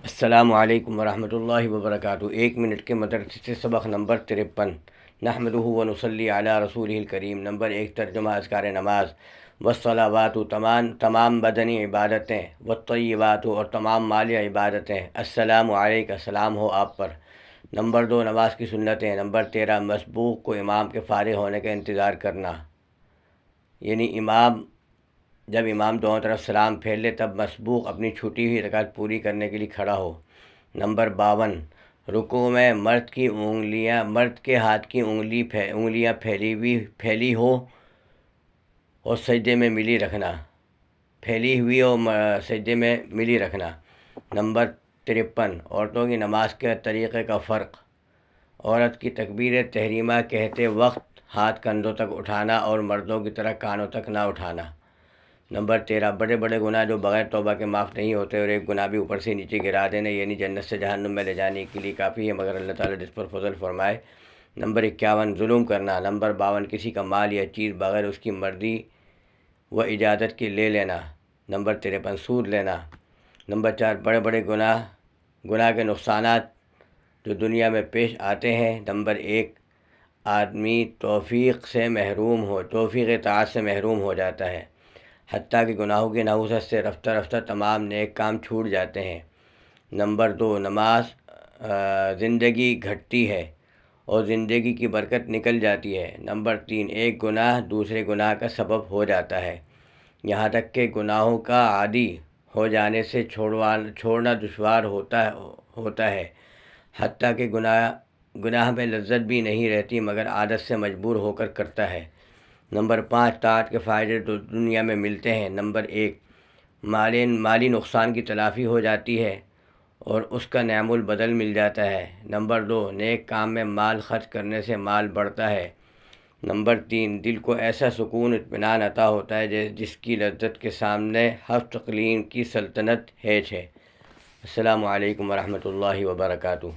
السلام علیکم ورحمۃ اللہ وبرکاتہ۔ ایک منٹ کے مدرسے سے سبق نمبر 53۔ نحمدہ ونصلی علی رسولہ الکریم۔ نمبر 1 ترجمہ اذکار نماز۔ والصلوات تمام بدنی عبادتیں، والطیبات اور تمام مالی عبادتیں، السلام علیکہ سلام ہو آپ پر۔ نمبر 2 نماز کی سنتیں۔ نمبر 13 مسبوق کو امام کے فارغ ہونے کا انتظار کرنا، یعنی جب امام دونوں طرف سلام پھیر لے تب مسبوق اپنی چھوٹی ہوئی رکعت پوری کرنے کے لیے کھڑا ہو۔ نمبر 52 رکوع میں مرد کے ہاتھ کی انگلیاں پھیلی ہو اور سجدے میں ملی رکھنا، سجدے میں ملی رکھنا۔ نمبر 53 عورتوں کی نماز کے طریقے کا فرق۔ عورت کی تکبیر تحریمہ کہتے وقت ہاتھ کندھوں تک اٹھانا اور مردوں کی طرح کانوں تک نہ اٹھانا۔ نمبر 13 بڑے بڑے گناہ جو بغیر توبہ کے معاف نہیں ہوتے اور ایک گناہ بھی اوپر سے نیچے گرا دینا، یعنی جنت سے جہنم میں لے جانے کے لیے کافی ہے مگر اللہ تعالیٰ جس پر فضل فرمائے۔ نمبر 51 ظلم کرنا۔ نمبر 52 کسی کا مال یا چیز بغیر اس کی مرضی و اجازت کے لے لینا۔ نمبر 53 سود لینا۔ نمبر 4 بڑے بڑے گناہ کے نقصانات جو دنیا میں پیش آتے ہیں۔ نمبر 1 آدمی توفیق اطاعت سے محروم ہو جاتا ہے، حتیٰ کہ گناہوں کی نحوست سے رفتہ رفتہ تمام نیک کام چھوٹ جاتے ہیں۔ نمبر 2 نماز زندگی گھٹتی ہے اور زندگی کی برکت نکل جاتی ہے۔ نمبر 3 ایک گناہ دوسرے گناہ کا سبب ہو جاتا ہے، یہاں تک کہ گناہوں کا عادی ہو جانے سے چھوڑنا دشوار ہوتا ہے، حتیٰ کہ گناہ میں لذت بھی نہیں رہتی مگر عادت سے مجبور ہو کر کرتا ہے۔ نمبر 5 طاعت کے فائدے دنیا میں ملتے ہیں۔ نمبر 1 مالی نقصان کی تلافی ہو جاتی ہے اور اس کا نعم البدل مل جاتا ہے۔ نمبر 2 نیک کام میں مال خرچ کرنے سے مال بڑھتا ہے۔ نمبر 3 دل کو ایسا سکون اطمینان عطا ہوتا ہے جس کی لذت کے سامنے ہفت اقلیم کی سلطنت ہیچ ہے۔ السلام علیکم ورحمۃ اللہ وبرکاتہ۔